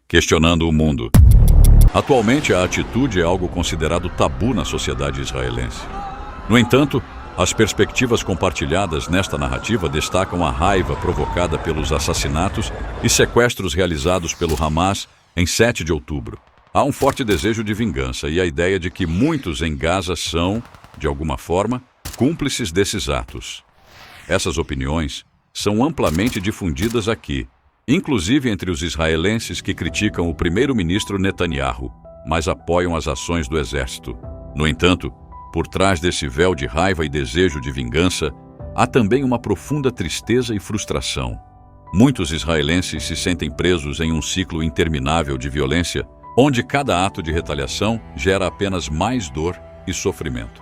questionando o mundo. Atualmente, a atitude é algo considerado tabu na sociedade israelense. No entanto, as perspectivas compartilhadas nesta narrativa destacam a raiva provocada pelos assassinatos e sequestros realizados pelo Hamas em 7 de outubro. Há um forte desejo de vingança e a ideia de que muitos em Gaza são, de alguma forma, cúmplices desses atos. Essas opiniões são amplamente difundidas aqui, inclusive entre os israelenses que criticam o primeiro-ministro Netanyahu, mas apoiam as ações do exército. No entanto, por trás desse véu de raiva e desejo de vingança, há também uma profunda tristeza e frustração. Muitos israelenses se sentem presos em um ciclo interminável de violência, onde cada ato de retaliação gera apenas mais dor e sofrimento.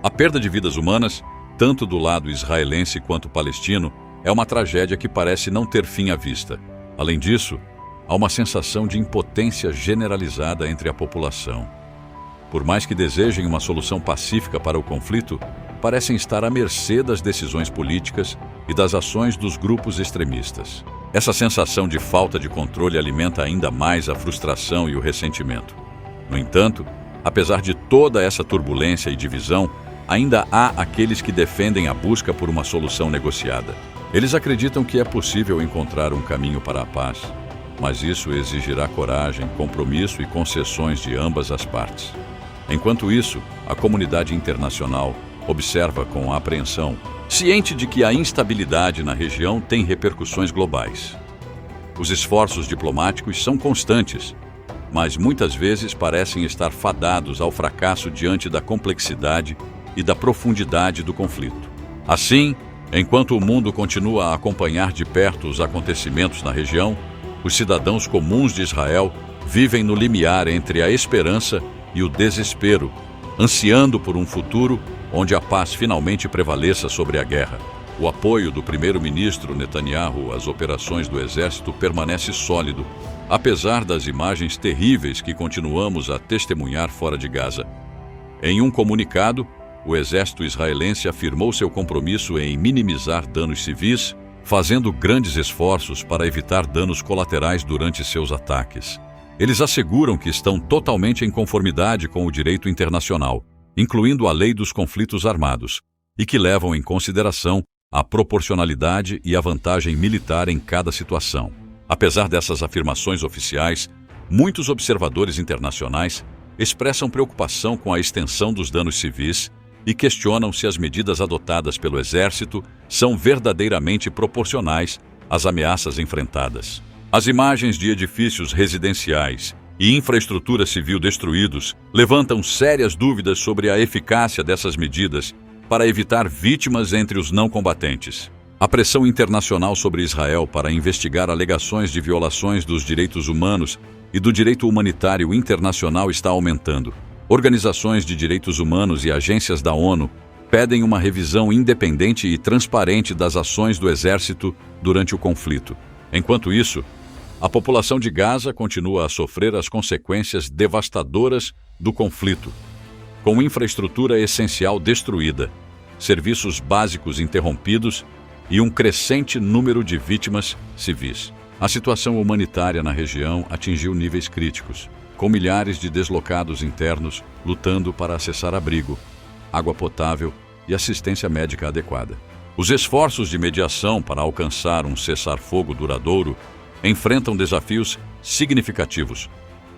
A perda de vidas humanas, tanto do lado israelense quanto palestino, é uma tragédia que parece não ter fim à vista. Além disso, há uma sensação de impotência generalizada entre a população. Por mais que desejem uma solução pacífica para o conflito, parecem estar à mercê das decisões políticas e das ações dos grupos extremistas. Essa sensação de falta de controle alimenta ainda mais a frustração e o ressentimento. No entanto, apesar de toda essa turbulência e divisão, ainda há aqueles que defendem a busca por uma solução negociada. Eles acreditam que é possível encontrar um caminho para a paz, mas isso exigirá coragem, compromisso e concessões de ambas as partes. Enquanto isso, a comunidade internacional observa com apreensão, ciente de que a instabilidade na região tem repercussões globais. Os esforços diplomáticos são constantes, mas muitas vezes parecem estar fadados ao fracasso diante da complexidade e da profundidade do conflito. Assim, enquanto o mundo continua a acompanhar de perto os acontecimentos na região, os cidadãos comuns de Israel vivem no limiar entre a esperança e o desespero, ansiando por um futuro onde a paz finalmente prevaleça sobre a guerra. O apoio do primeiro-ministro Netanyahu às operações do exército permanece sólido, apesar das imagens terríveis que continuamos a testemunhar fora de Gaza. Em um comunicado, o exército israelense afirmou seu compromisso em minimizar danos civis, fazendo grandes esforços para evitar danos colaterais durante seus ataques. Eles asseguram que estão totalmente em conformidade com o direito internacional, incluindo a lei dos conflitos armados, e que levam em consideração a proporcionalidade e a vantagem militar em cada situação. Apesar dessas afirmações oficiais, muitos observadores internacionais expressam preocupação com a extensão dos danos civis e questionam se as medidas adotadas pelo exército são verdadeiramente proporcionais às ameaças enfrentadas. As imagens de edifícios residenciais e infraestrutura civil destruídos levantam sérias dúvidas sobre a eficácia dessas medidas para evitar vítimas entre os não combatentes. A pressão internacional sobre Israel para investigar alegações de violações dos direitos humanos e do direito humanitário internacional está aumentando. Organizações de direitos humanos e agências da ONU pedem uma revisão independente e transparente das ações do exército durante o conflito. Enquanto isso, a população de Gaza continua a sofrer as consequências devastadoras do conflito, com infraestrutura essencial destruída, serviços básicos interrompidos e um crescente número de vítimas civis. A situação humanitária na região atingiu níveis críticos, com milhares de deslocados internos lutando para acessar abrigo, água potável e assistência médica adequada. Os esforços de mediação para alcançar um cessar-fogo duradouro enfrentam desafios significativos,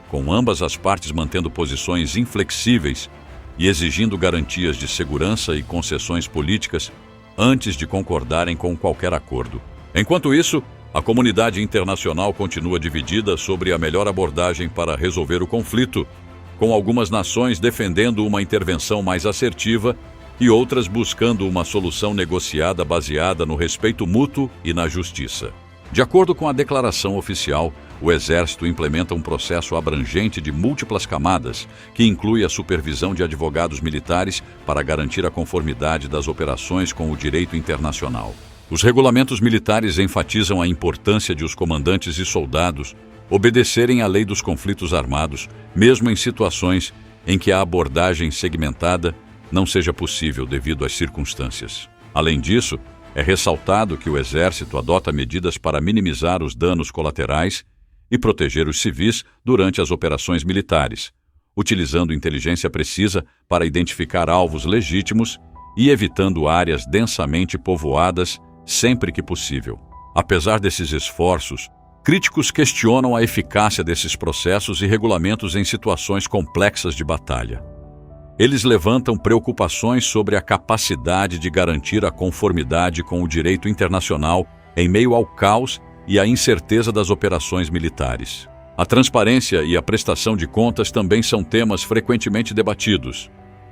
com ambas as partes mantendo posições inflexíveis e exigindo garantias de segurança e concessões políticas antes de concordarem com qualquer acordo. Enquanto isso, a comunidade internacional continua dividida sobre a melhor abordagem para resolver o conflito, com algumas nações defendendo uma intervenção mais assertiva e outras buscando uma solução negociada baseada no respeito mútuo e na justiça. De acordo com a declaração oficial, o Exército implementa um processo abrangente de múltiplas camadas, que inclui a supervisão de advogados militares para garantir a conformidade das operações com o direito internacional. Os regulamentos militares enfatizam a importância de os comandantes e soldados obedecerem à lei dos conflitos armados, mesmo em situações em que a abordagem segmentada não seja possível devido às circunstâncias. Além disso, é ressaltado que o Exército adota medidas para minimizar os danos colaterais e proteger os civis durante as operações militares, utilizando inteligência precisa para identificar alvos legítimos e evitando áreas densamente povoadas sempre que possível. Apesar desses esforços, críticos questionam a eficácia desses processos e regulamentos em situações complexas de batalha. Eles levantam preocupações sobre a capacidade de garantir a conformidade com o direito internacional em meio ao caos e à incerteza das operações militares. A transparência e a prestação de contas também são temas frequentemente debatidos.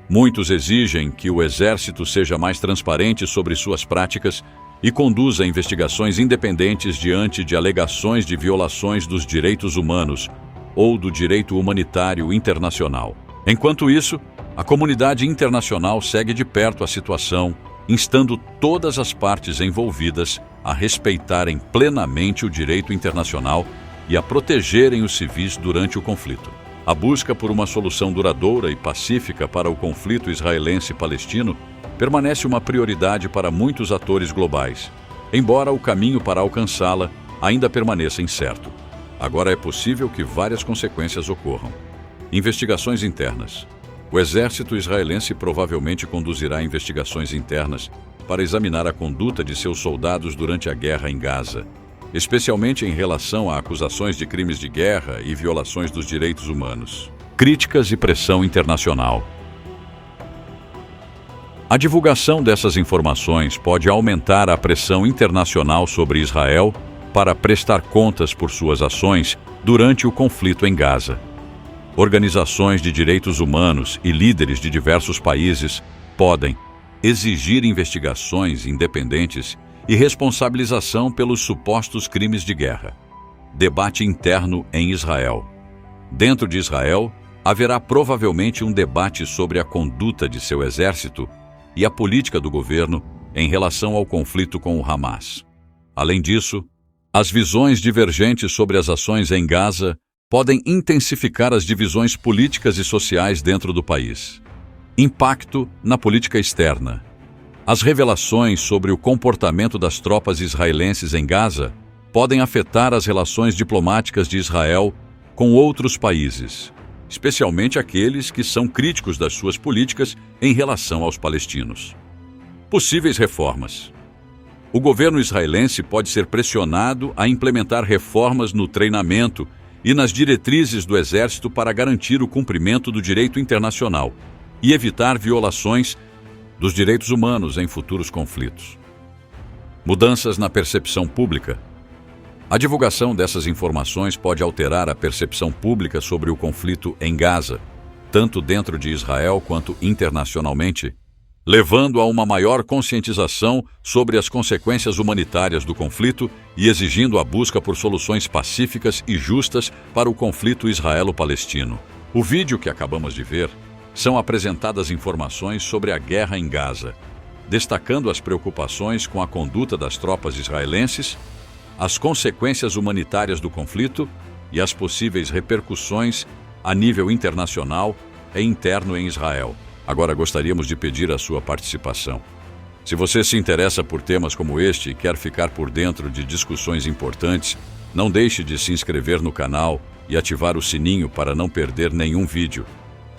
Muitos exigem que o Exército seja mais transparente sobre suas práticas e conduza investigações independentes diante de alegações de violações dos direitos humanos ou do direito humanitário internacional. Enquanto isso, a comunidade internacional segue de perto a situação, instando todas as partes envolvidas a respeitarem plenamente o direito internacional e a protegerem os civis durante o conflito. A busca por uma solução duradoura e pacífica para o conflito israelense-palestino permanece uma prioridade para muitos atores globais, embora o caminho para alcançá-la ainda permaneça incerto. Agora é possível que várias consequências ocorram. Investigações internas. O exército israelense provavelmente conduzirá investigações internas para examinar a conduta de seus soldados durante a guerra em Gaza, especialmente em relação a acusações de crimes de guerra e violações dos direitos humanos. Críticas e pressão internacional. A divulgação dessas informações pode aumentar a pressão internacional sobre Israel para prestar contas por suas ações durante o conflito em Gaza. Organizações de direitos humanos e líderes de diversos países podem exigir investigações independentes e responsabilização pelos supostos crimes de guerra. Debate interno em Israel. Dentro de Israel, haverá provavelmente um debate sobre a conduta de seu exército e a política do governo em relação ao conflito com o Hamas. Além disso, as visões divergentes sobre as ações em Gaza podem intensificar as divisões políticas e sociais dentro do país. Impacto na política externa. As revelações sobre o comportamento das tropas israelenses em Gaza podem afetar as relações diplomáticas de Israel com outros países, especialmente aqueles que são críticos das suas políticas em relação aos palestinos. Possíveis reformas. O governo israelense pode ser pressionado a implementar reformas no treinamento e nas diretrizes do exército para garantir o cumprimento do direito internacional e evitar violações dos direitos humanos em futuros conflitos. Mudanças na percepção pública. A divulgação dessas informações pode alterar a percepção pública sobre o conflito em Gaza, tanto dentro de Israel quanto internacionalmente, levando a uma maior conscientização sobre as consequências humanitárias do conflito e exigindo a busca por soluções pacíficas e justas para o conflito israelo-palestino. O vídeo que acabamos de ver são apresentadas informações sobre a guerra em Gaza, destacando as preocupações com a conduta das tropas israelenses, as consequências humanitárias do conflito e as possíveis repercussões a nível internacional e interno em Israel. Agora gostaríamos de pedir a sua participação. Se você se interessa por temas como este e quer ficar por dentro de discussões importantes, não deixe de se inscrever no canal e ativar o sininho para não perder nenhum vídeo.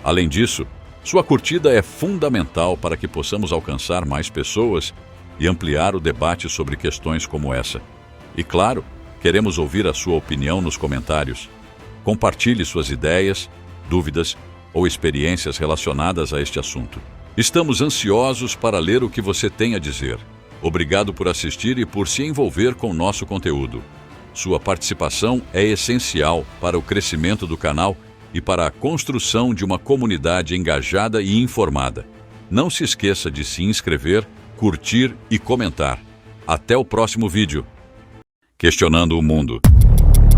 Além disso, sua curtida é fundamental para que possamos alcançar mais pessoas e ampliar o debate sobre questões como essa. E claro, queremos ouvir a sua opinião nos comentários. Compartilhe suas ideias, dúvidas ou experiências relacionadas a este assunto. Estamos ansiosos para ler o que você tem a dizer. Obrigado por assistir e por se envolver com nosso conteúdo. Sua participação é essencial para o crescimento do canal e para a construção de uma comunidade engajada e informada. Não se esqueça de se inscrever, curtir e comentar. Até o próximo vídeo. Questionando o Mundo.